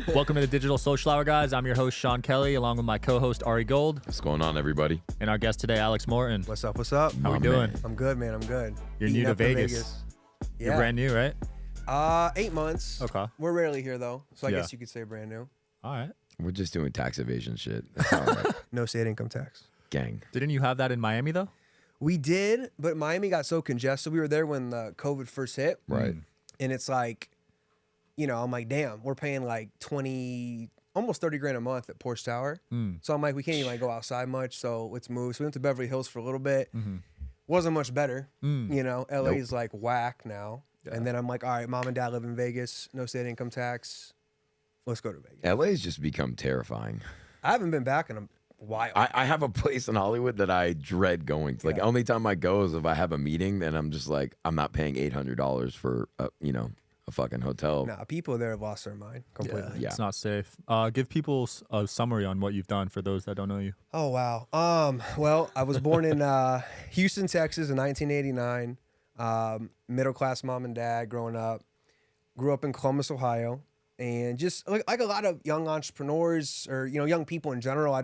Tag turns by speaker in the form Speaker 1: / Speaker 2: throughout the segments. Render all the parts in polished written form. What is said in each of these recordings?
Speaker 1: Welcome to the Digital Social Hour, guys. I'm your host, Sean Kelly, along with my co-host, Ari Gold.
Speaker 2: What's going on, everybody?
Speaker 1: And our guest today, Alex Morton.
Speaker 3: What's up? What's up?
Speaker 1: How we doing?
Speaker 3: I'm good, man. I'm good.
Speaker 1: You're
Speaker 3: Eating
Speaker 1: new to
Speaker 3: up in
Speaker 1: Vegas.
Speaker 3: Yeah.
Speaker 1: You're brand new, right?
Speaker 3: 8 months.
Speaker 1: Okay.
Speaker 3: We're rarely here, though, so I
Speaker 1: Yeah.
Speaker 3: guess you could say brand new.
Speaker 1: All right.
Speaker 2: We're just doing tax evasion shit. That's all right.
Speaker 3: No state income tax.
Speaker 2: Gang.
Speaker 1: Didn't you have that in Miami, though?
Speaker 3: We did, but Miami got so congested. We were there when the COVID first hit.
Speaker 2: Right.
Speaker 3: And it's like, you know, I'm like, damn, we're paying like 20, almost 30 grand a month at Porsche Tower. So I'm like, we can't even like go outside much, so let's move. So we went to Beverly Hills for a little bit. Wasn't much better. You know, LA's like whack now.
Speaker 1: Yeah.
Speaker 3: And then I'm like, all right, mom and dad live in Vegas, no state income tax. Let's go to Vegas.
Speaker 2: LA's just become terrifying.
Speaker 3: I haven't been back in a while.
Speaker 2: I have a place in Hollywood that I dread going to. Like,
Speaker 3: Yeah.
Speaker 2: only time I go is if I have a meeting, then I'm just like, I'm not paying $800 for, a fucking hotel.
Speaker 3: Nah, people there have lost their mind completely.
Speaker 2: Yeah.
Speaker 1: It's not safe. Give people a summary on what you've done for those that don't know you.
Speaker 3: Oh, wow. Well, I was born in Houston, Texas in 1989. Middle-class mom and dad growing up. Grew up in Columbus, Ohio. And just like a lot of young entrepreneurs or, you know, young people in general, I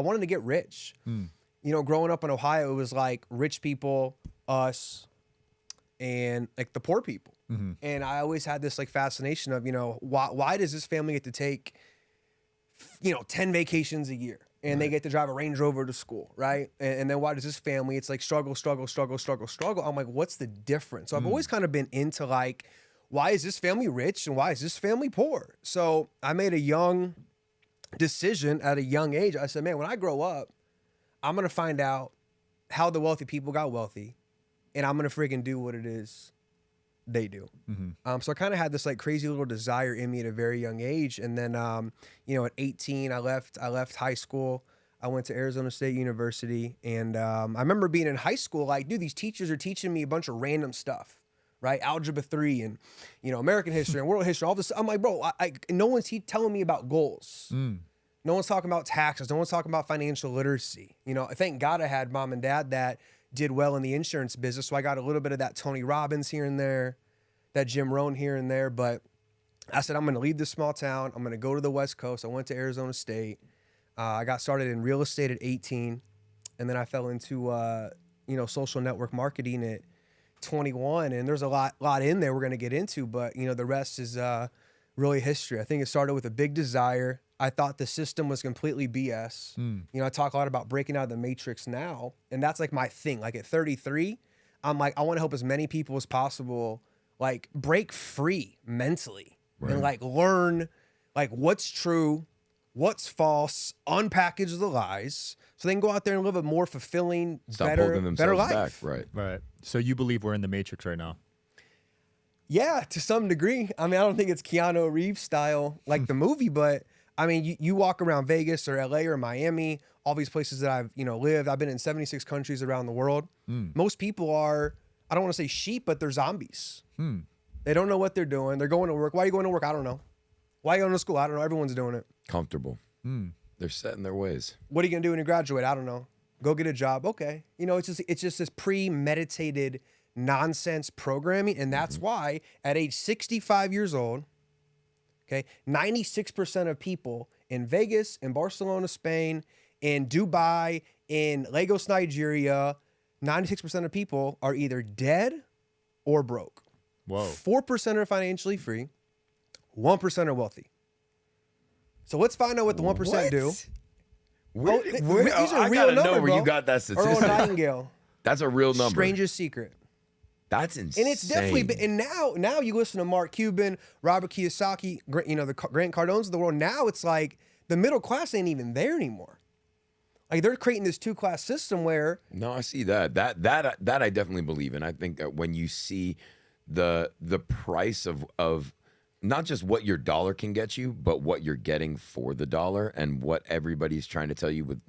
Speaker 3: wanted to get rich. You know, growing up in Ohio, it was like rich people, us, and like the poor people. And I always had this like fascination of, you know, why does this family get to take, 10 vacations a year and they get to drive a Range Rover to school, right? And then why does this family, it's like struggle. I'm like, what's the difference? So I've always kind of been into like, why is this family rich and why is this family poor? So I made a young decision at a young age. I said, man, when I grow up, I'm going to find out how the wealthy people got wealthy and I'm going to freaking do what it is they do. So I kind of had this like crazy little desire in me at a very young age. And then, at 18, I left high school. I went to Arizona State University. And I remember being in high school, like, dude, these teachers are teaching me a bunch of random stuff, right? Algebra 3 and, American history and world history, all this. I'm like, bro, no one's telling me about goals. No one's talking about taxes. No one's talking about financial literacy. Thank God I had mom and dad that did well in the insurance business. So I got a little bit of that Tony Robbins here and there, that Jim Rohn here and there. But I said, I'm going to leave this small town. I'm going to go to the West Coast. I went to Arizona State. I got started in real estate at 18. And then I fell into, social network marketing at 21. And there's a lot in there we're going to get into. But, the rest is really history. I think it started with a big desire. I thought the system was completely BS. I talk a lot about breaking out of the matrix now, and that's like my thing. Like at 33, I'm like, I want to help as many people as possible, like break free mentally and like learn like what's true, what's false, unpackage the lies, so they can go out there and live a more fulfilling, better life.
Speaker 2: Back.
Speaker 1: Right. So you believe we're in the matrix right now?
Speaker 3: Yeah, to some degree. I mean, I don't think it's Keanu Reeves style like the movie, but I mean, you walk around Vegas or LA or Miami, all these places that I've, lived. I've been in 76 countries around the world. Most people are, I don't want to say sheep, but they're zombies. They don't know what they're doing. They're going to work. Why are you going to work? I don't know. Why are you going to school? I don't know. Everyone's doing it.
Speaker 2: Comfortable. They're set in their ways.
Speaker 3: What are you going to do when you graduate? I don't know. Go get a job. Okay. It's just this premeditated nonsense programming. And that's why at age 65 years old, okay, 96% of people in Vegas, in Barcelona, Spain, in Dubai, in Lagos, Nigeria, 96% of people are either dead or broke.
Speaker 1: Whoa.
Speaker 3: 4% are financially free, 1% are wealthy. So let's find out what the 1% do. These are
Speaker 2: I
Speaker 3: real
Speaker 2: gotta know
Speaker 3: numbers,
Speaker 2: where
Speaker 3: bro.
Speaker 2: you got that
Speaker 3: Earl
Speaker 2: statistic.
Speaker 3: Nightingale.
Speaker 2: That's a real number.
Speaker 3: Strangest secret.
Speaker 2: That's insane.
Speaker 3: And it's definitely been, and now you listen to Mark Cuban, Robert Kiyosaki, the Grant Cardones of the world. Now it's like the middle class ain't even there anymore. Like they're creating this two-class system where.
Speaker 2: No, I see that. That I definitely believe in. I think that when you see the price of not just what your dollar can get you, but what you're getting for the dollar and what everybody's trying to tell you with,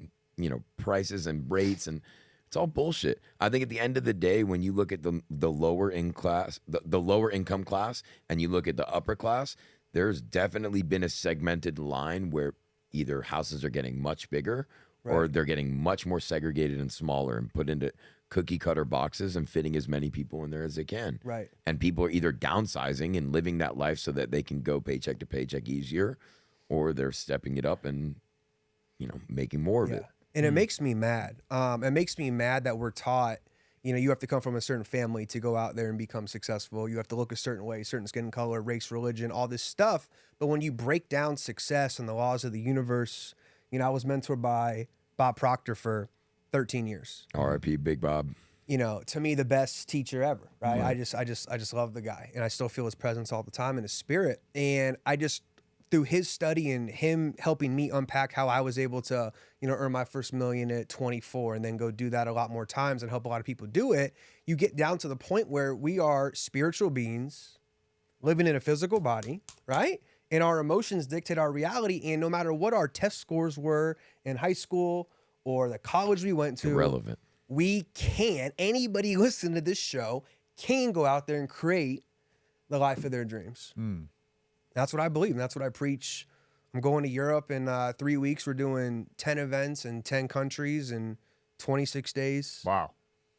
Speaker 2: prices and rates, and it's all bullshit. I think at the end of the day, when you look at the lower income class and you look at the upper class, there's definitely been a segmented line where either houses are getting much bigger or they're getting much more segregated and smaller and put into cookie cutter boxes and fitting as many people in there as they can.
Speaker 3: Right.
Speaker 2: And people are either downsizing and living that life so that they can go paycheck to paycheck easier, or they're stepping it up and, making more of it.
Speaker 3: And it makes me mad. It makes me mad that we're taught, you have to come from a certain family to go out there and become successful. You have to look a certain way, certain skin color, race, religion, all this stuff. But when you break down success and the laws of the universe, I was mentored by Bob Proctor for 13 years.
Speaker 2: R.I.P. Big Bob.
Speaker 3: To me, the best teacher ever, right? I just love the guy, and I still feel his presence all the time and his spirit. And through his study and him helping me unpack how I was able to, earn my first million at 24 and then go do that a lot more times and help a lot of people do it, you get down to the point where we are spiritual beings living in a physical body, right? And our emotions dictate our reality. And no matter what our test scores were in high school or the college we went to,
Speaker 2: irrelevant.
Speaker 3: Anybody listening to this show can go out there and create the life of their dreams. That's what I believe. And that's what I preach. I'm going to Europe in 3 weeks. We're doing 10 events in 10 countries in 26 days.
Speaker 1: Wow.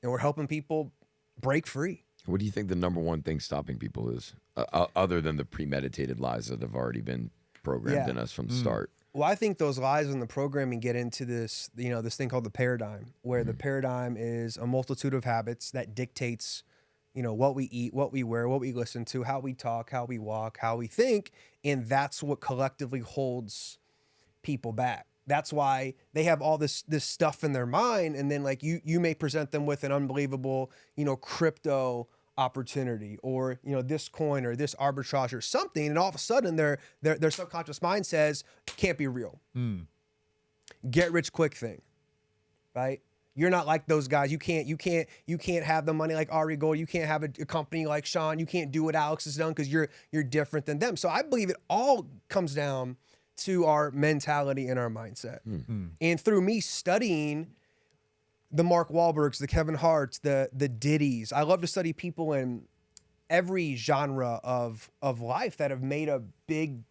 Speaker 3: And we're helping people break free.
Speaker 2: What do you think the number one thing stopping people is, other than the premeditated lies that have already been programmed in us from the start?
Speaker 3: Well, I think those lies in the programming get into this, this thing called the paradigm, where the paradigm is a multitude of habits that dictates, what we eat, what we wear, what we listen to, how we talk, how we walk, how we think. And that's what collectively holds people back. That's why they have all this stuff in their mind. And then you may present them with an unbelievable, crypto opportunity or, this coin or this arbitrage or something. And all of a sudden their subconscious mind says, can't be real. Get rich quick thing, right? You're not like those guys. You can't have the money like Ari Gold. You can't have a company like Sean. You can't do what Alex has done because you're different than them. So I believe it all comes down to our mentality and our mindset. And through me studying the Mark Wahlbergs, the Kevin Harts, the Diddy's, I love to study people in every genre of life that have made a big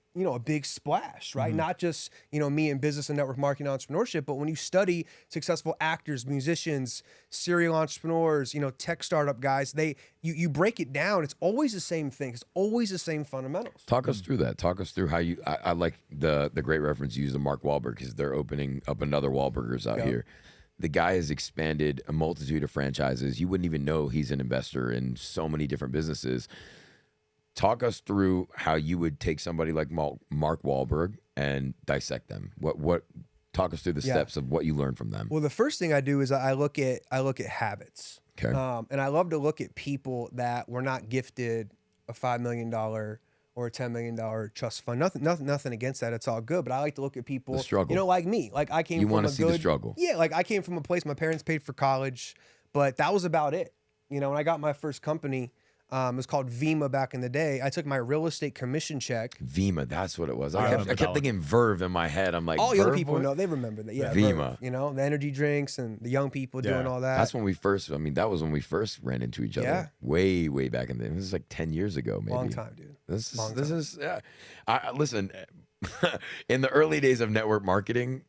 Speaker 3: splash, right? Not just, me in business and network marketing entrepreneurship, but when you study successful actors, musicians, serial entrepreneurs, tech startup guys, you break it down. It's always the same thing. It's always the same fundamentals.
Speaker 2: Talk us through that. Talk us through how I like the great reference you use to Mark Wahlberg because they're opening up another Wahlburgers out here. The guy has expanded a multitude of franchises. You wouldn't even know he's an investor in so many different businesses. Talk us through how you would take somebody like Mark Wahlberg and dissect them. Talk us through the steps of what you learned from them.
Speaker 3: Well, the first thing I do is I look at habits.
Speaker 2: Okay.
Speaker 3: And I love to look at people that were not gifted a $5 million or a $10 million trust fund. Nothing against that. It's all good. But I like to look at people,
Speaker 2: the struggle.
Speaker 3: Like me. Like I came
Speaker 2: you
Speaker 3: from
Speaker 2: want to see the struggle.
Speaker 3: Yeah, like I came from a place my parents paid for college, but that was about it. When I got my first company, it was called Vima back in the day. I took my real estate commission check.
Speaker 2: Vima, that's what it was.
Speaker 1: I
Speaker 2: I kept thinking Verve in my head. I'm like,
Speaker 3: all the other
Speaker 2: Verve,
Speaker 3: people
Speaker 2: what?
Speaker 3: know. They remember that. Yeah,
Speaker 2: Vima.
Speaker 3: Verve, the energy drinks and the young people doing all that.
Speaker 2: That's when we first, that was when we first ran into each other.
Speaker 3: Yeah.
Speaker 2: Way, way back in the day. This is like 10 years ago, maybe.
Speaker 3: Long time, dude.
Speaker 2: This is listen, in the early days of network marketing,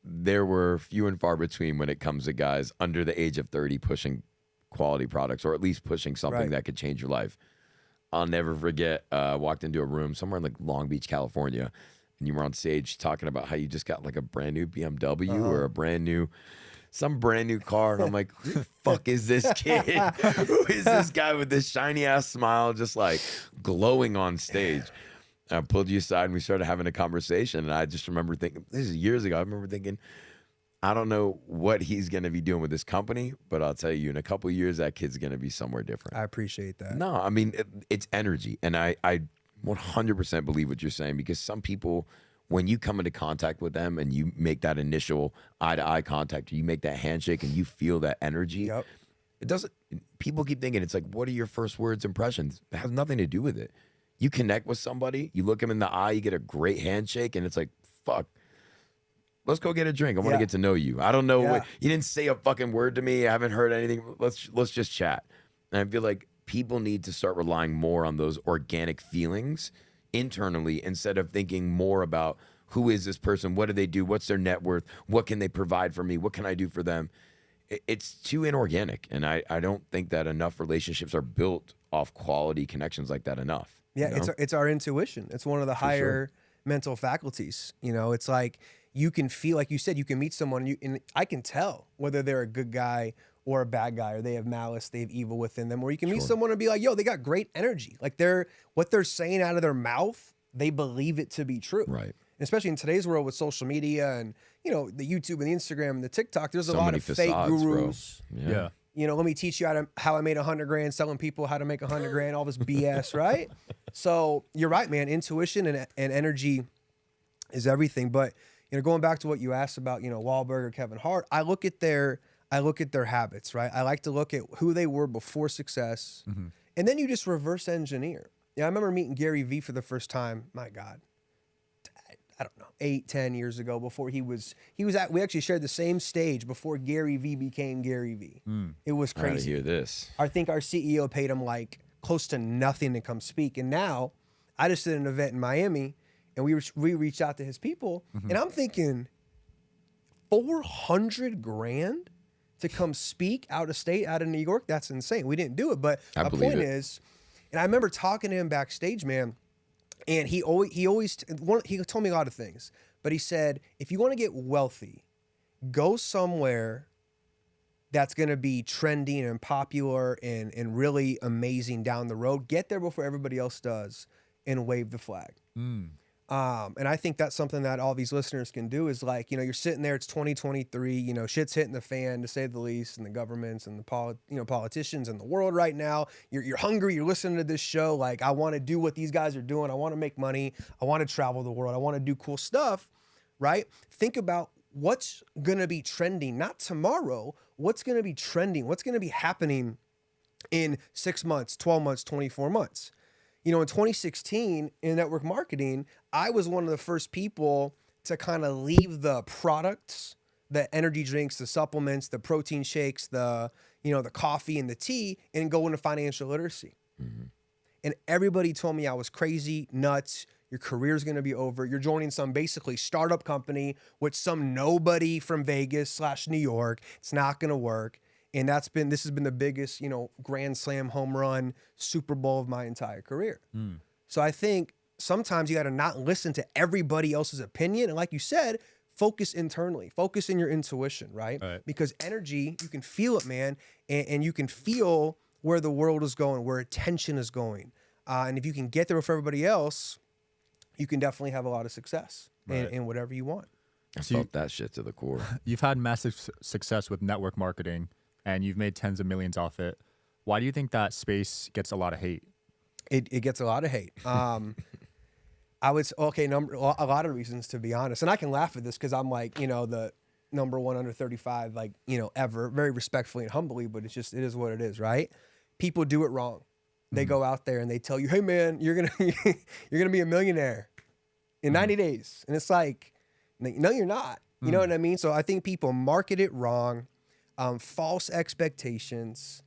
Speaker 2: there were few and far between when it comes to guys under the age of 30 pushing quality products or at least pushing something that could change your life. I'll never forget, walked into a room somewhere in like Long Beach, California, and you were on stage talking about how you just got like a brand new BMW or some brand new car. And I'm like, who the fuck is this kid? Who is this guy with this shiny ass smile just like glowing on stage? And I pulled you aside and we started having a conversation. And I just remember thinking, this is years ago, I remember thinking, I don't know what he's going to be doing with this company, but I'll tell you, in a couple of years, that kid's going to be somewhere different.
Speaker 3: I appreciate that.
Speaker 2: No, I mean, it's energy. And I 100% believe what you're saying because some people, when you come into contact with them and you make that initial eye-to-eye contact, or you make that handshake and you feel that energy, it doesn't, people keep thinking, it's like, what are your first words, impressions? It has nothing to do with it. You connect with somebody, you look them in the eye, you get a great handshake, and it's like, fuck. Let's go get a drink. I want to get to know you. I don't know what you didn't say a fucking word to me. I haven't heard anything. Let's just chat. And I feel like people need to start relying more on those organic feelings internally instead of thinking more about who is this person? What do they do? What's their net worth? What can they provide for me? What can I do for them? It's too inorganic. And I don't think that enough relationships are built off quality connections like that enough.
Speaker 3: Yeah, it's our intuition. It's one of the higher mental faculties. You know, it's like you can feel, like you said, you can meet someone and I can tell whether they're a good guy or a bad guy, or they have malice, they have evil within them. Or you can meet someone and be like, yo, they got great energy. Like what they're saying out of their mouth, they believe it to be true.
Speaker 2: Right.
Speaker 3: And especially in today's world with social media and, you know, the YouTube and the Instagram and the TikTok, there's a lot of fake gurus.
Speaker 1: Yeah.
Speaker 3: You know, let me teach you how I made $100,000 selling people how to make $100,000, all this BS, right? So you're right, man. Intuition and energy is everything. But, you know, going back to what you asked about, you know, Wahlberg or Kevin Hart, I look at their habits, right? I like to look at who they were before success, and then you just reverse engineer. Yeah, I remember meeting Gary Vee for the first time. My God, I don't know, 8-10 years ago. Before we actually shared the same stage before Gary Vee became Gary Vee. It was crazy.
Speaker 2: I gotta hear this.
Speaker 3: I think our CEO paid him like close to nothing to come speak, and now I just did an event in Miami, and we reached out to his people, and I'm thinking $400,000 to come speak out of state, out of New York. That's insane. We didn't do it, but my point is, and I remember talking to him backstage, man, and he told me a lot of things, but he said, if you want to get wealthy, go somewhere that's going to be trending and popular and really amazing down the road. Get there before everybody else does and wave the flag. And I think that's something that all these listeners can do is, like, you know, you're sitting there, it's 2023, you know, shit's hitting the fan, to say the least, and the governments and the politicians in the world right now. You're hungry, you're listening to this show, like, I want to do what these guys are doing. I want to make money. I want to travel the world. I want to do cool stuff, right? Think about what's going to be trending, not tomorrow, what's going to be trending, what's going to be happening in 6 months, 12 months, 24 months. You know, in 2016 in network marketing, I was one of the first people to kind of leave the products, the energy drinks, the supplements, the protein shakes, the coffee and the tea, and go into financial literacy. And everybody told me I was crazy, nuts. Your career's going to be over. You're joining some basically startup company with some nobody from Vegas / New York. It's not going to work. And this has been the biggest, you know, grand slam, home run, Super Bowl of my entire career. So I think sometimes you got to not listen to everybody else's opinion. And like you said, focus internally, focus in your intuition, right? Because energy, you can feel it, man. And you can feel where the world is going, where attention is going. And if you can get there with everybody else, you can definitely have a lot of success in whatever you want.
Speaker 2: I felt that shit to the core.
Speaker 1: You've had massive success with network marketing, and you've made tens of millions off it. Why do you think that space gets a lot of hate?
Speaker 3: It gets a lot of hate. I would say, a lot of reasons, to be honest. And I can laugh at this because I'm like, you know, the number one under 35, like, you know, ever, very respectfully and humbly, but it is what it is, right? People do it wrong. They go out there and they tell you, hey man, you're gonna be a millionaire in 90 days. And it's like, no, you're not. You know what I mean? So I think people market it wrong. False expectations,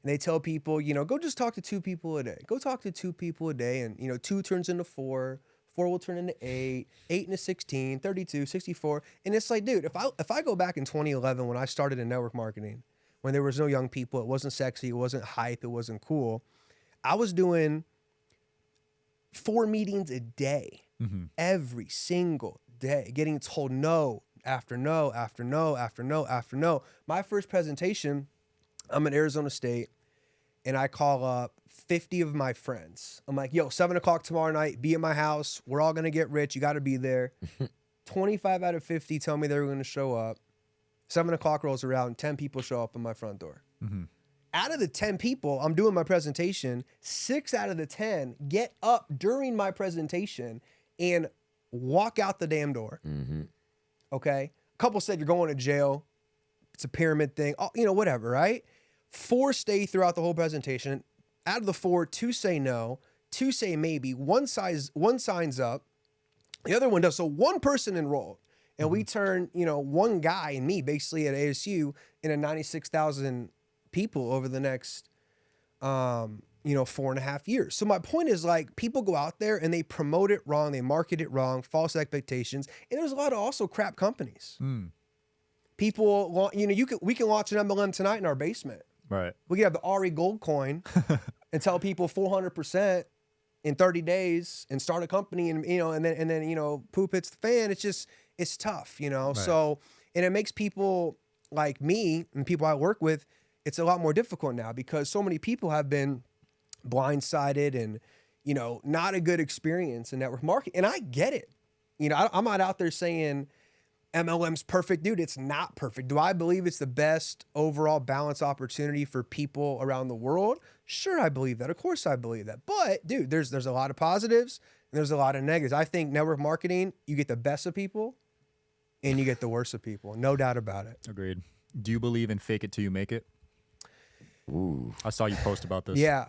Speaker 3: and they tell people, you know, go just talk to 2 people a day. Go talk to 2 people a day, and, you know, 2 turns into 4, 4 will turn into 8, 8 into 16, 32, 64, and it's like, dude, if I go back in 2011 when I started in network marketing, when there was no young people, it wasn't sexy, it wasn't hype, it wasn't cool, I was doing 4 meetings a day, every single day, getting told no after no, after no, after no, after no. My first presentation, I'm at Arizona State, and I call up 50 of my friends. I'm like, yo, 7 o'clock tomorrow night, be at my house. We're all going to get rich. You got to be there. 25 out of 50 tell me they were going to show up. 7 o'clock rolls around, 10 people show up in my front door. Out of the 10 people, I'm doing my presentation, 6 out of the 10 get up during my presentation and walk out the damn door. Okay? A couple said, you're going to jail. It's a pyramid thing. Oh, you know, whatever, right? 4 stay throughout the whole presentation. Out of the 4, 2 say no. 2 say maybe. One signs up. The other one does. So 1 person enrolled. And we turn, you know, 1 guy and me basically at ASU into 96,000 people over the next, 4.5 years. So my point is, like, people go out there and they promote it wrong. They market it wrong, false expectations. And there's a lot of also crap companies. People, you know, we can launch an MLM tonight in our basement.
Speaker 1: Right.
Speaker 3: We can have the Ari Gold coin and tell people 400% in 30 days and start a company and, and then, poop hits the fan. It's tough,
Speaker 1: Right.
Speaker 3: So, and it makes people like me and people I work with, it's a lot more difficult now because so many people have been blindsided and, not a good experience in network marketing. And I get it. I'm not out there saying MLM's perfect. Dude, it's not perfect. Do I believe it's the best overall balance opportunity for people around the world? Sure, I believe that. Of course I believe that. But, dude, there's a lot of positives and there's a lot of negatives. I think network marketing, you get the best of people and you get the worst of people. No doubt about it.
Speaker 1: Agreed. Do you believe in fake it till you make it?
Speaker 2: Ooh.
Speaker 1: I saw you post about this.
Speaker 3: Yeah.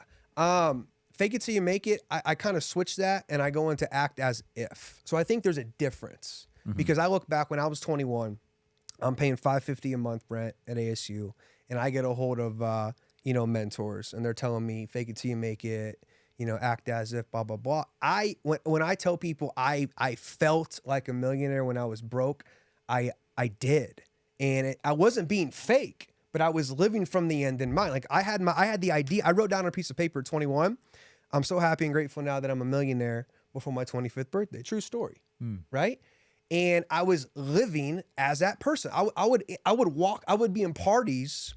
Speaker 3: Fake it till you make it. I kind of switch that and I go into act as if. So I think there's a difference because I look back when I was 21, I'm paying $550 a month rent at ASU, and I get a hold of mentors, and they're telling me fake it till you make it. Act as if, blah blah blah. When I tell people I felt like a millionaire when I was broke, I did, and I wasn't being fake. But I was living from the end in mind. Like I had the idea. I wrote down on a piece of paper at 21. I'm so happy and grateful now that I'm a millionaire before my 25th birthday. True story, right? And I was living as that person. I would walk. I would be in parties,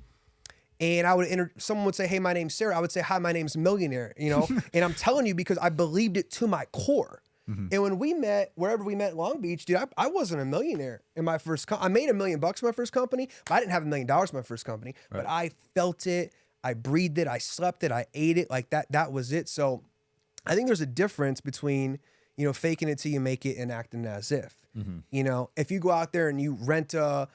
Speaker 3: and I would someone would say, "Hey, my name's Sarah." I would say, "Hi, my name's Millionaire." And I'm telling you because I believed it to my core. And when we met, wherever we met in Long Beach, dude, I wasn't a millionaire in my first I made $1 million in my first company, but I didn't have $1 million in my first company. Right. But I felt it, I breathed it, I slept it, I ate it. Like that was it. So I think there's a difference between, faking it till you make it and acting as if. If you go out there and you rent a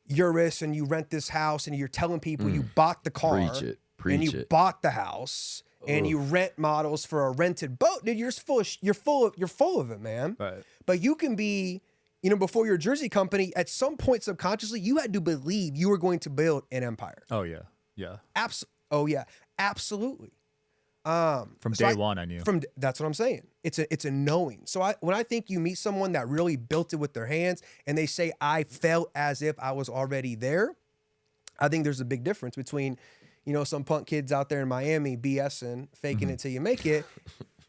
Speaker 3: Urus and you rent this house and you're telling people you bought the car and you bought the house. And you rent models for a rented boat, dude. You're full of it, man. Right. But you can be, before your jersey company, at some point subconsciously, you had to believe you were going to build an empire.
Speaker 1: Oh yeah, yeah.
Speaker 3: Absolutely.
Speaker 1: From day one, I knew.
Speaker 3: That's what I'm saying. It's a knowing. So when I think you meet someone that really built it with their hands, and they say I felt as if I was already there, I think there's a big difference between. Some punk kids out there in Miami BSing, faking it till you make it,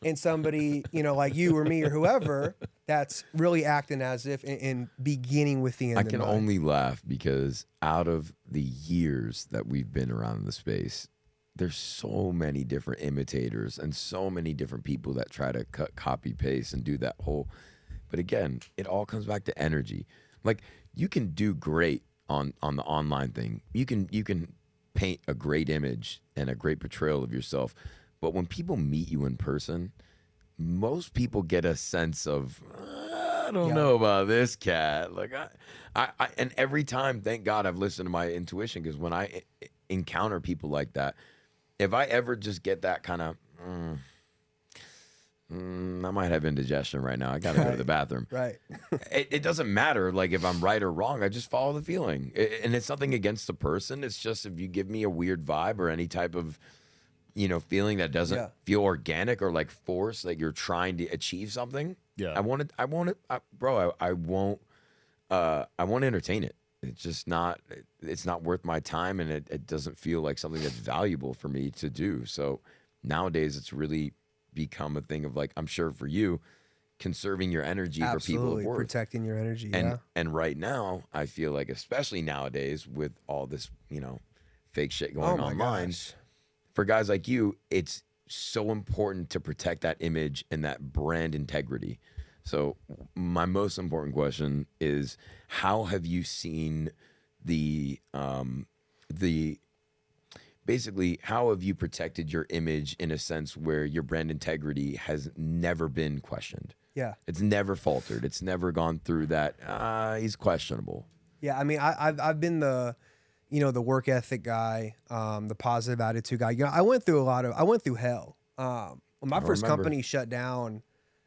Speaker 3: and somebody, like you or me or whoever, that's really acting as if and beginning with the end.
Speaker 2: I can only laugh because out of the years that we've been around the space, there's so many different imitators and so many different people that try to copy paste and do that whole. But again, it all comes back to energy. Like you can do great on the online thing. You can paint a great image and a great portrayal of yourself, but when people meet you in person, most people get a sense of I don't know about this cat. Like I and every time, thank God, I've listened to my intuition, because when I encounter people like that, if I ever just get that kind of I might have indigestion right now. I got to go to the bathroom.
Speaker 3: Right.
Speaker 2: It doesn't matter, like, if I'm right or wrong. I just follow the feeling. And it's nothing against the person. It's just if you give me a weird vibe or any type of, feeling that doesn't feel organic or like forced, like you're trying to achieve something. Yeah. I won't entertain it. It's just not, it's not worth my time, and it doesn't feel like something that's valuable for me to do. So nowadays it's really become a thing of, like, I'm sure for you, conserving your energy for people of worth.
Speaker 3: Protecting your energy.
Speaker 2: And right now, I feel like, especially nowadays with all this, fake shit going online, for guys like you, it's so important to protect that image and that brand integrity. So my most important question is, how have you seen basically, how have you protected your image in a sense where your brand integrity has never been questioned?
Speaker 3: Yeah.
Speaker 2: It's never faltered. It's never gone through that, he's questionable.
Speaker 3: Yeah, I mean, I've been the work ethic guy, the positive attitude guy. I went through hell. When my first company shut down,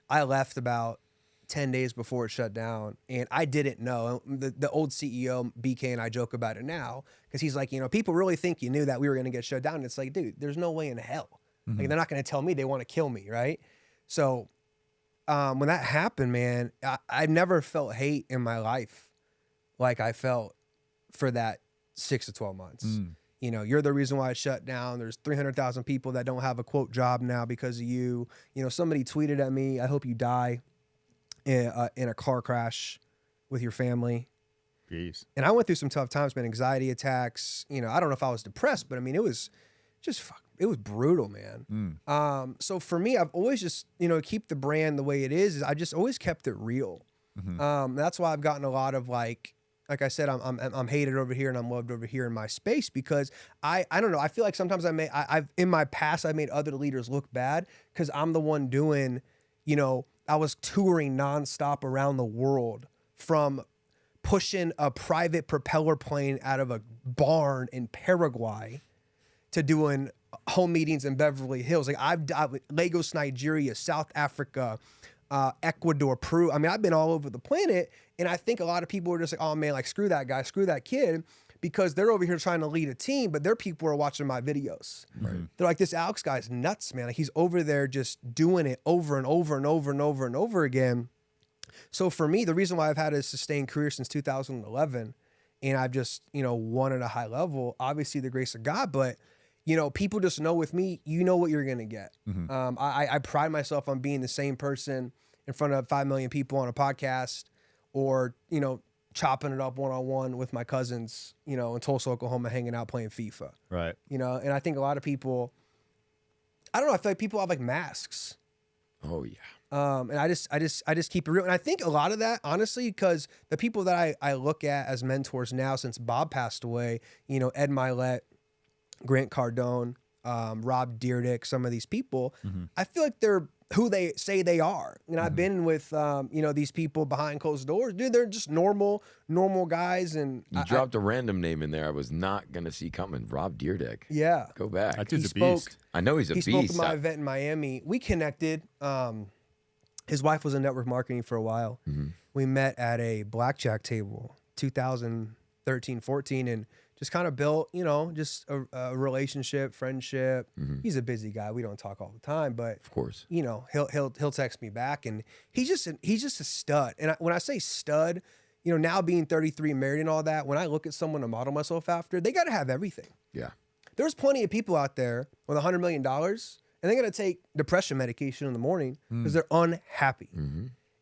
Speaker 3: I left about 10 days before it shut down, and I didn't know. The old CEO, BK, and I joke about it now, because he's like, people really think you knew that we were going to get shut down. And it's like, dude, there's no way in hell. Mm-hmm. Like, they're not going to tell me they want to kill me, right? So when that happened, man, I never felt hate in my life like I felt for that 6 to 12 months. you're the reason why it shut down. There's 300,000 people that don't have a quote job now because of you. Somebody tweeted at me, I hope you die in a car crash with your family.
Speaker 1: Jeez.
Speaker 3: And I went through some tough times, man, anxiety attacks. I don't know if I was depressed, but I mean, it was it was brutal, man. So for me, I've always just, keep the brand the way it is I just always kept it real. That's why I've gotten a lot of like I said, I'm hated over here and I'm loved over here in my space because I don't know. I feel like sometimes I've in my past, I made other leaders look bad because I'm the one doing, I was touring nonstop around the world from pushing a private propeller plane out of a barn in Paraguay to doing home meetings in Beverly Hills. Like I've Lagos, Nigeria, South Africa, Ecuador, Peru. I mean, I've been all over the planet. And I think a lot of people are just like, oh man, like screw that guy, screw that kid, because they're over here trying to lead a team, but their people are watching my videos. Right. They're like, this Alex guy's nuts, man. Like he's over there just doing it over and over and over and over and over again. So for me, the reason why I've had a sustained career since 2011, and I've just, won at a high level, obviously the grace of God, but people just know with me, what you're going to get. I pride myself on being the same person in front of 5 million people on a podcast or, chopping it up one-on-one with my cousins, in Tulsa, Oklahoma, hanging out, playing FIFA.
Speaker 1: Right.
Speaker 3: And I think a lot of people, I don't know, I feel like people have like masks.
Speaker 2: Oh yeah.
Speaker 3: And I just keep it real. And I think a lot of that, honestly, because the people that I look at as mentors now since Bob passed away, Ed Milet, Grant Cardone, Rob Dyrdek, some of these people, I feel like they're who they say they are. And I've been with, these people behind closed doors. Dude, they're just normal guys. And
Speaker 2: you dropped a random name in there I was not going to see coming. Rob Dyrdek.
Speaker 3: Yeah.
Speaker 2: Go back.
Speaker 1: That dude's a beast.
Speaker 2: I know he's a beast.
Speaker 3: He spoke at my event in Miami. We connected. His wife was in network marketing for a while. We met at a blackjack table, 2013, 14, and just kind of built, just a relationship, friendship. He's a busy guy. We don't talk all the time, but
Speaker 2: of course,
Speaker 3: he'll text me back, and he's just a stud. And when I say stud, now being 33 and married and all that, when I look at someone to model myself after, they got to have everything.
Speaker 2: Yeah.
Speaker 3: There's plenty of people out there with $100 million, and they're going to take depression medication in the morning because they're unhappy.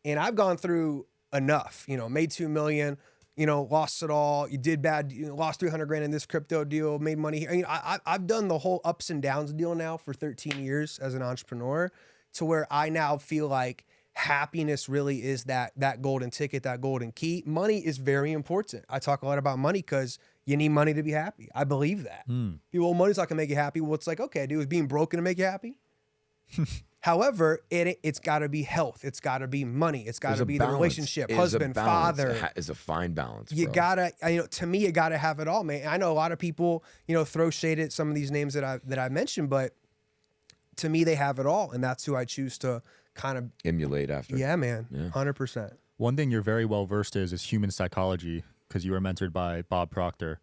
Speaker 3: And I've gone through enough, made 2 million, lost it all. You did bad, lost 300 grand in this crypto deal, made money here. I mean, I've done the whole ups and downs deal now for 13 years as an entrepreneur, to where I now feel like happiness really is that golden ticket, that golden key. Money is very important. I talk a lot about money because you need money to be happy. I believe that. People, well, money's not gonna make you happy. Well, it's like, okay, dude, is being broken to make you happy? However, it's got to be health. It's got to be money. It's got to be the relationship, husband, father.
Speaker 2: Is a fine balance.
Speaker 3: You
Speaker 2: bro.
Speaker 3: gotta, to me, you gotta have it all, man. I know a lot of people, throw shade at some of these names that I mentioned, but to me, they have it all, and that's who I choose to kind of
Speaker 2: emulate after.
Speaker 3: Yeah, man, 100%.
Speaker 1: One thing you're very well versed is human psychology, because you were mentored by Bob Proctor.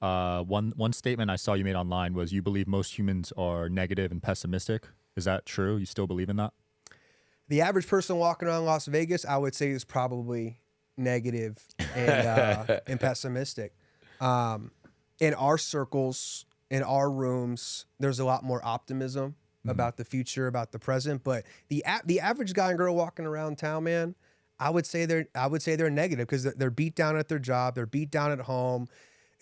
Speaker 1: One statement I saw you made online was you believe most humans are negative and pessimistic. Is that true? You still believe in that?
Speaker 3: The average person walking around Las Vegas, I would say, is probably negative and pessimistic. In our circles, in our rooms, there's a lot more optimism about the future, about the present. But the average guy and girl walking around town, man, I would say they're negative because they're beat down at their job, they're beat down at home.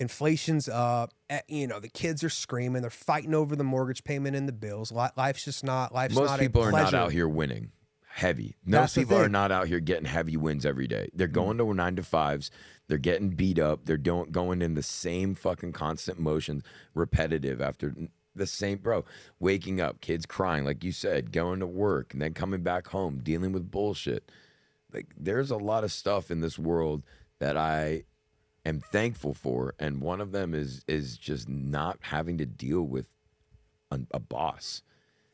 Speaker 3: Inflation's up, the kids are screaming, they're fighting over the mortgage payment and the bills. Life's just not,
Speaker 2: most people are not out here winning heavy. Most people are not out here getting heavy wins every day. They're going to 9 to 5s. They're getting beat up. They're going in the same fucking constant motions, repetitive after the same, bro. Waking up, kids crying, like you said, going to work and then coming back home, dealing with bullshit. Like there's a lot of stuff in this world that I am thankful for, and one of them is just not having to deal with a boss.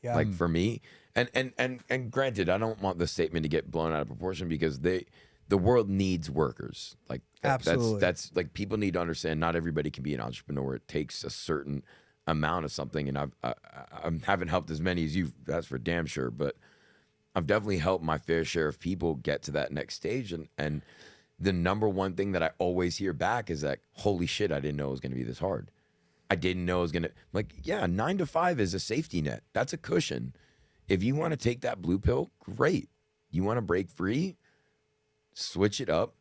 Speaker 2: Yeah. Like for me, and granted, I don't want the statement to get blown out of proportion because the world needs workers. Like
Speaker 3: absolutely,
Speaker 2: that's like people need to understand. Not everybody can be an entrepreneur. It takes a certain amount of something, and I haven't helped as many as you. That's for damn sure, but I've definitely helped my fair share of people get to that next stage, and the number one thing that I always hear back is that, holy shit, I didn't know it was going to be this hard. I didn't know it was gonna like. Yeah, 9 to 5 is a safety net. That's a cushion. If you want to take that blue pill, great. You want to break free, switch it up,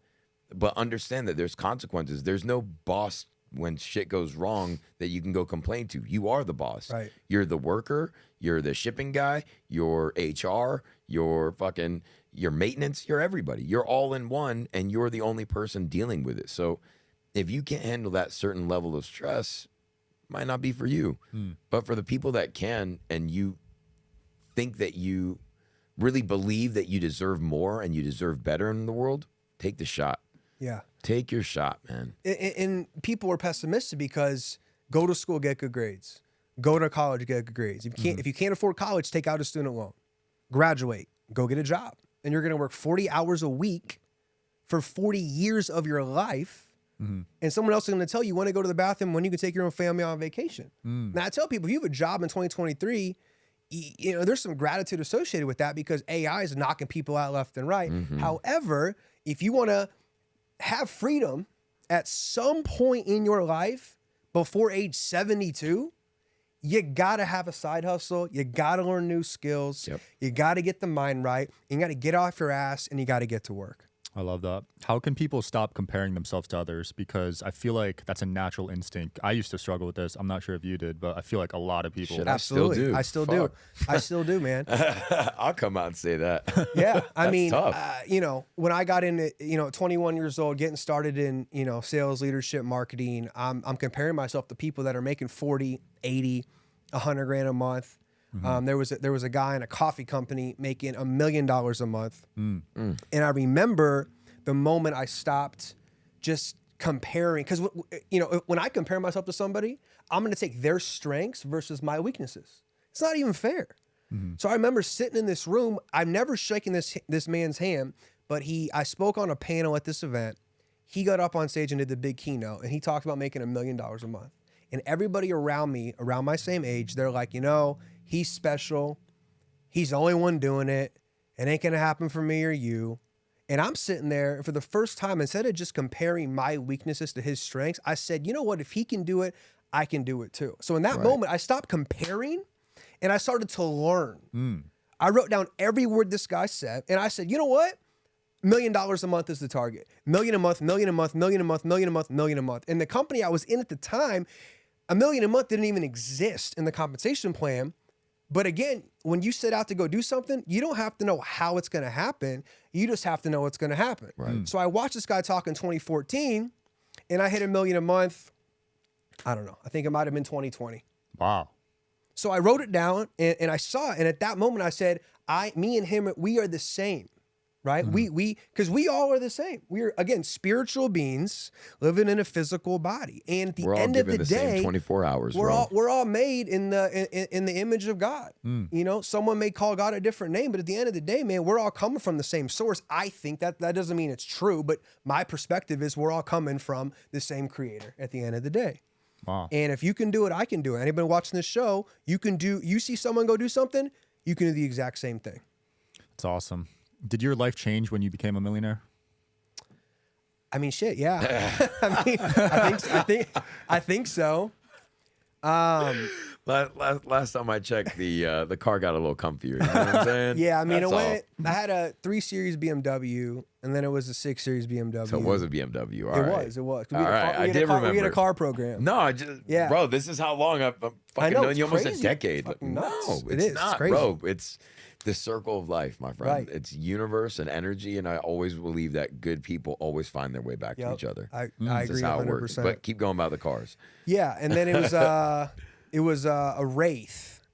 Speaker 2: but understand that there's consequences. There's no boss when shit goes wrong that you can go complain to. You are the boss.
Speaker 3: Right.
Speaker 2: You're the worker. You're the shipping guy. You're HR. You're your maintenance. You're everybody. You're all in one, and you're the only person dealing with it. So if you can't handle that certain level of stress, it might not be for you. But for the people that can, and you think that you really believe that you deserve more and you deserve better in the world, take the shot.
Speaker 3: Yeah.
Speaker 2: Take your shot, man.
Speaker 3: And people are pessimistic because go to school, get good grades. Go to college, get good grades. If you can't afford college, take out a student loan. Graduate, go get a job. And you're going to work 40 hours a week for 40 years of your life. And someone else is going to tell you when to go to the bathroom, when you can take your own family on vacation. Now, I tell people, if you have a job in 2023, you know, there's some gratitude associated with that because AI is knocking people out left and right. However, if you want to have freedom at some point in your life before age 72, you got to have a side hustle. You got to learn new skills. You got to get the mind right. You got to get off your ass and you got to get to work.
Speaker 1: I love that. How can people stop comparing themselves to others? Because I feel like that's a natural instinct. I used to struggle with this. I'm not sure if you did, but I feel like a lot of people.
Speaker 2: Shit,
Speaker 3: Absolutely. I still do. I still do, man.
Speaker 2: I'll come out and say that.
Speaker 3: Yeah. I mean,
Speaker 2: tough.
Speaker 3: you know, when I got into, 21 years old, getting started in, sales, leadership, marketing, I'm comparing myself to people that are making 40, 80, 100 grand a month. There was a guy in a coffee company making $1 million a month. And I remember the moment I stopped just comparing, because when I compare myself to somebody, I'm going to take their strengths versus my weaknesses. It's not even fair. So I remember sitting in this room. I've never shaken this man's hand, but I spoke on a panel at this event. He got up on stage and did the big keynote, and he talked about making $1 million a month. And everybody around me, around my same age, they're like, he's special. He's the only one doing it. It ain't going to happen for me or you. And I'm sitting there for the first time, instead of just comparing my weaknesses to his strengths, I said, you know what? If he can do it, I can do it too. So in that moment, I stopped comparing and I started to learn. I wrote down every word this guy said. And I said, you know what? $1 million a month is the target. Million a month, million a month, million a month, million a month, million a month. And the company I was in at the time, $1 million a month didn't even exist in the compensation plan. But again, when you set out to go do something, you don't have to know how it's going to happen. You just have to know what's going to happen. Right. So I watched this guy talk in 2014 and I hit $1 million a month. I don't know. I think it might've been 2020.
Speaker 1: Wow.
Speaker 3: So I wrote it down and I saw it. And at that moment I said, me and him, we are the same. Right? Because we all are the same. We're, again, spiritual beings living in a physical body. And at the end of the day,
Speaker 2: same 24 hours.
Speaker 3: We're all made in the image of God. Someone may call God a different name, but at the end of the day, man, we're all coming from the same source. I think that doesn't mean it's true, but my perspective is we're all coming from the same creator at the end of the day.
Speaker 1: Wow.
Speaker 3: And if you can do it, I can do it. Anybody watching this show, you see someone go do something, you can do the exact same thing.
Speaker 1: It's awesome. Did your life change when you became a millionaire?
Speaker 3: I mean, shit, yeah. I think so.
Speaker 2: Last time I checked, the car got a little comfier. You know what I'm saying?
Speaker 3: Yeah, I mean, I had a 3 Series BMW, and then it was a 6 Series BMW.
Speaker 2: So it was a BMW.
Speaker 3: It was. We had a car program.
Speaker 2: No, bro, this is how long I've fucking known you, almost a decade. No, it's not,
Speaker 3: crazy.
Speaker 2: bro. It's the circle of life, my friend.
Speaker 3: Right.
Speaker 2: It's universe and energy, and I always believe that good people always find their way back to each other.
Speaker 3: I agree 100%.
Speaker 2: But keep going about the cars.
Speaker 3: Yeah, and then it was a Wraith.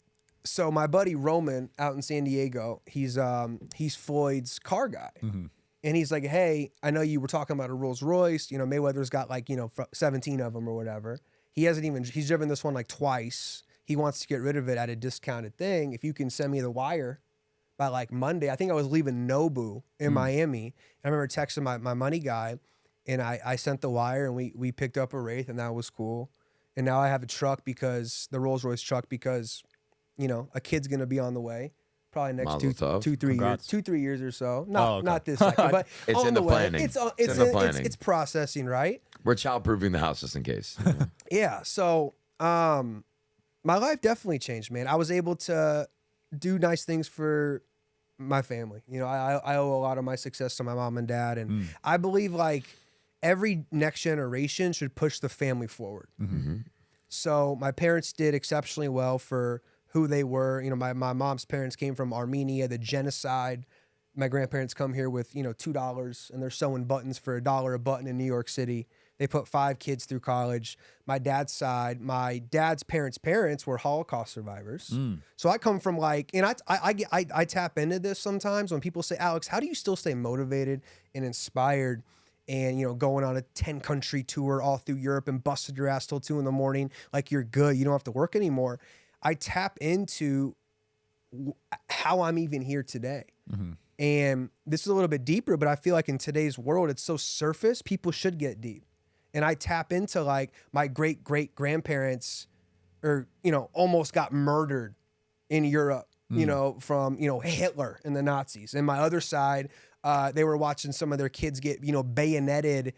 Speaker 3: So my buddy Roman out in San Diego, he's Floyd's car guy. And he's like, hey, I know you were talking about a Rolls Royce. Mayweather's got 17 of them or whatever. He's driven this one twice. He wants to get rid of it at a discounted thing. If you can send me the wire by Monday. I think I was leaving Nobu in Miami. I remember texting my money guy, and I sent the wire, and we picked up a Wraith, and that was cool. And now I have a truck the Rolls Royce truck, because a kid's gonna be on the way, probably next 2-3 years or so. Not this second, but
Speaker 2: it's in the planning.
Speaker 3: It's in the planning. It's processing, right?
Speaker 2: We're child-proofing the house just in case.
Speaker 3: Yeah. So My life definitely changed, man. I was able to do nice things for my family. You know, I owe a lot of my success to my mom and dad, and I believe like every next generation should push the family forward. So my parents did exceptionally well for who they were. You know, my mom's parents came from Armenia, the genocide. My grandparents come here with, you know, $2 and they're sewing buttons for $1 a button in New York City. They put 5 kids through college. My dad's side, my dad's parents were Holocaust survivors. So I come from like, and I tap into this sometimes when people say, Alex, how do you still stay motivated and inspired? And, you know, going on a 10-country tour all through Europe and busted your ass till 2 a.m, like you're good, you don't have to work anymore. I tap into how I'm even here today. And this is a little bit deeper, but I feel like in today's world, it's so surface, people should get deep. And I tap into like my great-great-grandparents or, you know, almost got murdered in Europe, you know, from, you know, Hitler and the Nazis. And my other side, they were watching some of their kids get, you know, bayoneted,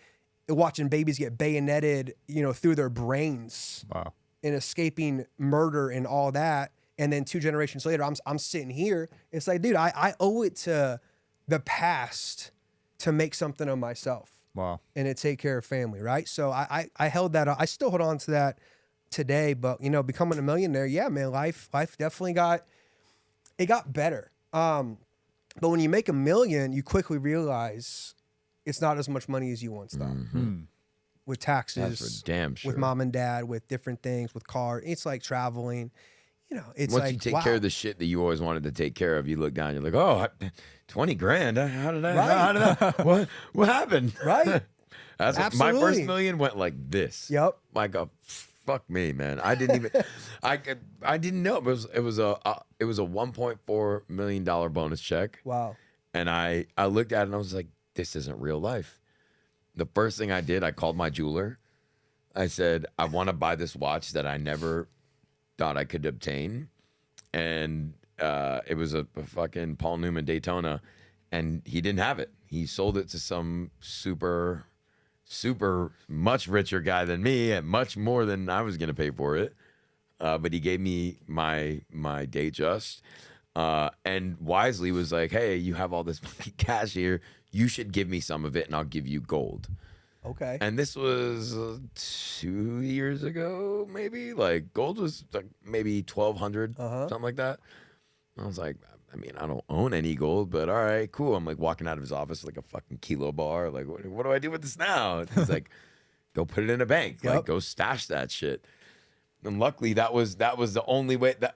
Speaker 3: watching babies get bayoneted, you know, through their brains.
Speaker 1: Wow.
Speaker 3: And escaping murder and all that. And then 2 generations later, I'm sitting here. It's like, dude, I owe it to the past to make something of myself.
Speaker 1: Wow.
Speaker 3: And to take care of family, right? So I held that. I still hold on to that today. But, you know, becoming a millionaire, yeah, man, life definitely got better. But when you make $1 million, you quickly realize it's not as much money as you once thought. With taxes,
Speaker 2: That's for damn sure.
Speaker 3: with mom and dad, with different things, with car. It's like traveling. You know, it's
Speaker 2: Once
Speaker 3: like
Speaker 2: you take care of the shit that you always wanted to take care of, you look down, you're like, oh, 20 grand. How did I?
Speaker 3: Right.
Speaker 2: How did I? What happened?
Speaker 3: Right.
Speaker 2: That's what, my first million went like this.
Speaker 3: Yep.
Speaker 2: Like a fuck me, man. I didn't even. I didn't know it was a $1.4 million bonus check.
Speaker 3: Wow.
Speaker 2: And I looked at it and I was like, this isn't real life. The first thing I did, I called my jeweler. I said, I want to buy this watch that I never thought I could obtain. And it was a fucking Paul Newman Daytona. And he didn't have it. He sold it to some super much richer guy than me and much more than I was going to pay for it. But he gave me my day just. And wisely was like, hey, you have all this fucking cash here. You should give me some of it and I'll give you gold.
Speaker 3: Okay.
Speaker 2: And this was 2 years ago, maybe. Like gold was like maybe 1,200, something like that. I was like, I mean, I don't own any gold, but all right, cool. I'm like walking out of his office like a fucking kilo bar. Like, what do I do with this now? He's like, go put it in a bank.
Speaker 3: Yep.
Speaker 2: Like, go stash that shit. And luckily, that was the only way that.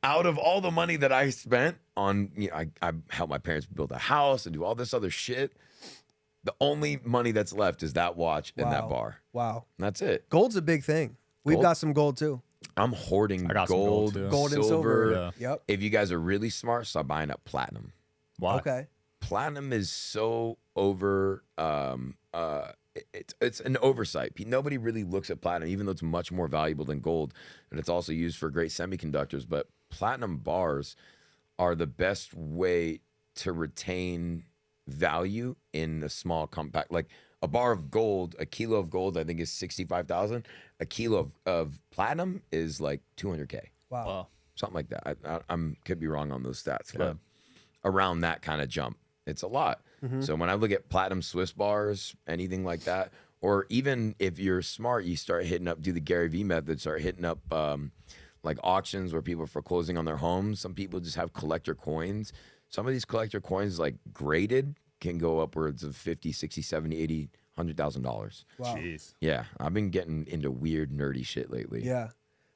Speaker 2: Out of all the money that I spent on, you know, I helped my parents build a house and do all this other shit. The only money that's left is that watch and that bar.
Speaker 3: Wow.
Speaker 2: And that's it.
Speaker 3: Gold's a big thing. We've
Speaker 2: Gold?
Speaker 3: got some gold too.
Speaker 2: I'm hoarding
Speaker 1: I got some gold,
Speaker 2: gold,
Speaker 1: too.
Speaker 3: Gold and silver.
Speaker 1: Yeah.
Speaker 3: Yep.
Speaker 2: If you guys are really smart, start buying up platinum.
Speaker 1: Why?
Speaker 3: Okay.
Speaker 2: Platinum is so over. It's an oversight. Nobody really looks at platinum, even though it's much more valuable than gold, and it's also used for great semiconductors. But platinum bars are the best way to retain value in a small compact. Like a bar of gold, a kilo of gold, I think is 65,000. A kilo of platinum is like 200K,
Speaker 3: Wow.
Speaker 2: something like that. I'm could be wrong on those stats, but around that kind of jump, it's a lot. So when I look at platinum Swiss bars, anything like that, or even if you're smart, you start hitting up, do the Gary Vee method, start hitting up like auctions where people are foreclosing on their homes. Some people just have collector coins. Some of these collector coins, like graded, can go upwards of 50, 60, 70, 80, $100,000.
Speaker 3: Wow.
Speaker 1: Jeez.
Speaker 2: Yeah, I've been getting into weird, nerdy shit lately.
Speaker 3: Yeah.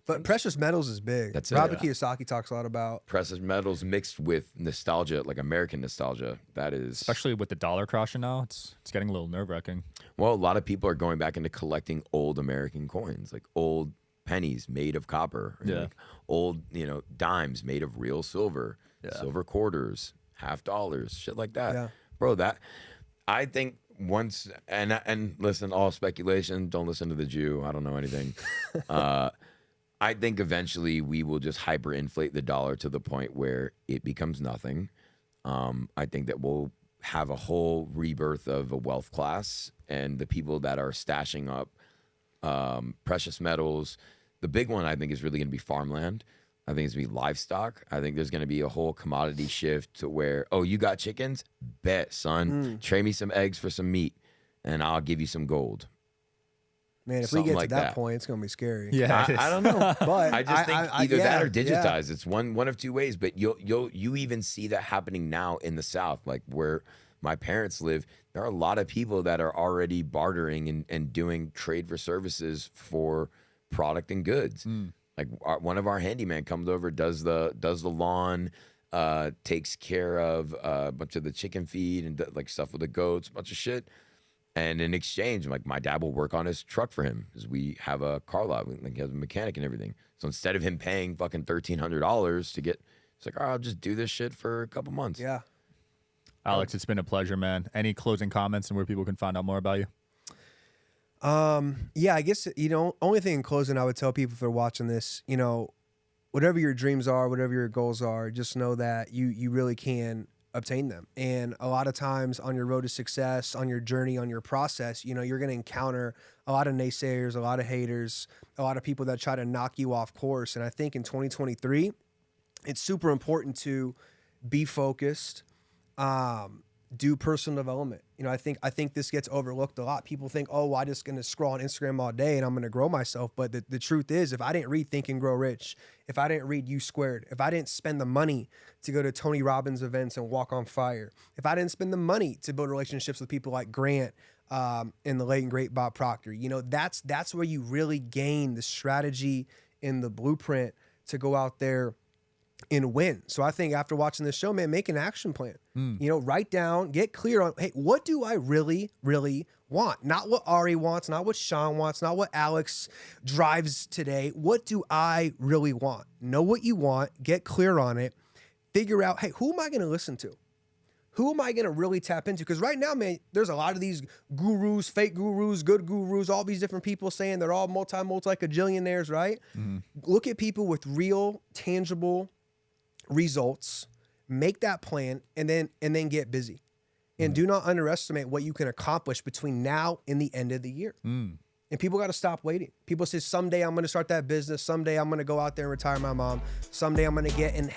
Speaker 3: But precious metals is big.
Speaker 2: That's it.
Speaker 3: Robert Kiyosaki talks a lot about.
Speaker 2: Precious metals mixed with nostalgia, like American nostalgia. That is,
Speaker 1: Especially with the dollar crashing now, it's getting a little nerve-wracking.
Speaker 2: well, a lot of people are going back into collecting old American coins, like old pennies made of copper, and
Speaker 1: Yeah.
Speaker 2: like old, dimes made of real silver, silver quarters, $50, shit like that.
Speaker 3: Yeah.
Speaker 2: Bro, that I think once and listen, all speculation, don't listen to the Jew. I don't know anything. I think eventually we will just hyperinflate the dollar to the point where it becomes nothing. I think that we'll have a whole rebirth of a wealth class, and the people that are stashing up precious metals, The big one, I think, is really going to be farmland. I think it's going to be livestock. I think there's going to be a whole commodity shift to where, oh, you got chickens? Bet, son. Trade me some eggs for some meat, and I'll give you some gold.
Speaker 3: Man, if
Speaker 2: Something
Speaker 3: we get
Speaker 2: like
Speaker 3: to that
Speaker 2: that.
Speaker 3: point, it's gonna be scary.
Speaker 1: Yeah,
Speaker 2: I don't know.
Speaker 3: But
Speaker 2: I just think either
Speaker 3: yeah,
Speaker 2: that or digitize.
Speaker 3: yeah.
Speaker 2: It's one of two ways. But you even see that happening now in the South, like where my parents live. There are a lot of people that are already bartering and doing trade for services for product and goods. Like one of our handyman comes over, does the lawn, takes care of a bunch of the chicken feed and like stuff with the goats, a bunch of shit. And in exchange, like my dad will work on his truck for him because we have a car lot, like he has a mechanic and everything. So instead of him paying fucking $1,300 to get, it's like, oh, I'll just do this shit for a couple months.
Speaker 3: Yeah.
Speaker 1: Alex, it's been a pleasure, man. Any closing comments and where people can find out more about you?
Speaker 3: Yeah, I guess, only thing in closing I would tell people if they're watching this, whatever your dreams are, whatever your goals are, just know that you really can obtain them. And a lot of times on your road to success, on your journey, on your process, you're going to encounter a lot of naysayers, a lot of haters, a lot of people that try to knock you off course. And I think in 2023, it's super important to be focused, do personal development. I think this gets overlooked a lot. People think, oh, I'm just going to scroll on Instagram all day and I'm going to grow myself. But the truth is, if I didn't read Think and Grow Rich, if I didn't read U Squared, if I didn't spend the money to go to Tony Robbins events and walk on fire, if I didn't spend the money to build relationships with people like Grant and the late and great Bob Proctor, that's where you really gain the strategy and the blueprint to go out there and win. So I think after watching this show, man, make an action plan. Write down, get clear on, hey, what do I really, really want? Not what Ari wants, not what Sean wants, not what Alex drives today. What do I really want? Know what you want, get clear on it, figure out, hey, who am I going to listen to? Who am I going to really tap into? Because right now, man, there's a lot of these gurus, fake gurus, good gurus, all these different people saying they're all multi-gajillionaires, right? Look at people with real, tangible results, make that plan, and then get busy. And do not underestimate what you can accomplish between now and the end of the year. And people got to stop waiting. People say, someday I'm going to start that business. Someday I'm going to go out there and retire my mom. Someday I'm going to get in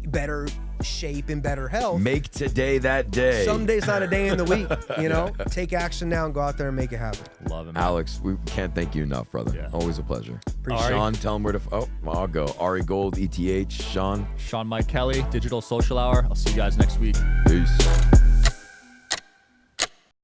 Speaker 3: better shape and better health.
Speaker 2: Make today that day.
Speaker 3: Someday's not a day in the week. Take action now and go out there and make it happen.
Speaker 1: Love it, man.
Speaker 2: Alex, we can't thank you enough, brother.
Speaker 1: Yeah.
Speaker 2: Always a pleasure.
Speaker 3: Appreciate
Speaker 2: Sean, tell him where to. I'll go. Ari Gold, ETH. Sean.
Speaker 1: Sean Mike Kelly, Digital Social Hour. I'll see you guys next week.
Speaker 2: Peace.